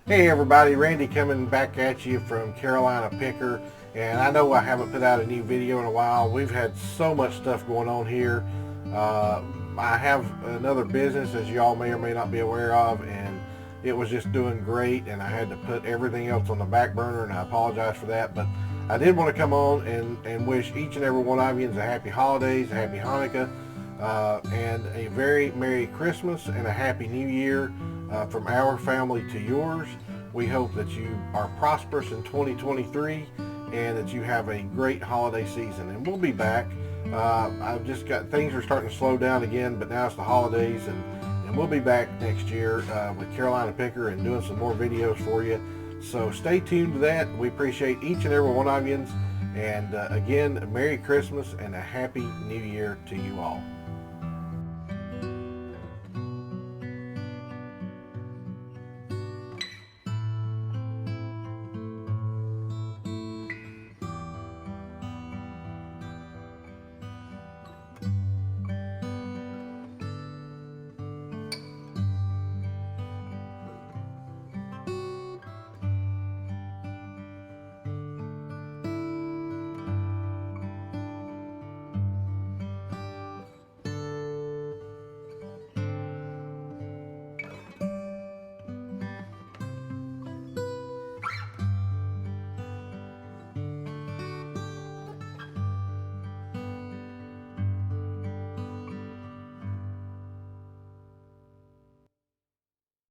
Hey everybody, Randy coming back at you from Carolina Picker, and I know I haven't put out a new video in a while. We've had so much stuff going on here. I have another business, as you all may or may not be aware of, and it was just doing great, and I had to put everything else on the back burner, and I apologize for that. But I did want to come on and wish each and every one of you a happy holidays, a happy Hanukkah, and a very Merry Christmas and a Happy New Year. From our family to yours. We hope that you are prosperous in 2023 and that you have a great holiday season. And we'll be back. I've just got, things are starting to slow down again, but now it's the holidays, and we'll be back next year with Carolina Picker and doing some more videos for you. So stay tuned to that. We appreciate each and every one of you. And again, Merry Christmas and a Happy New Year to you all.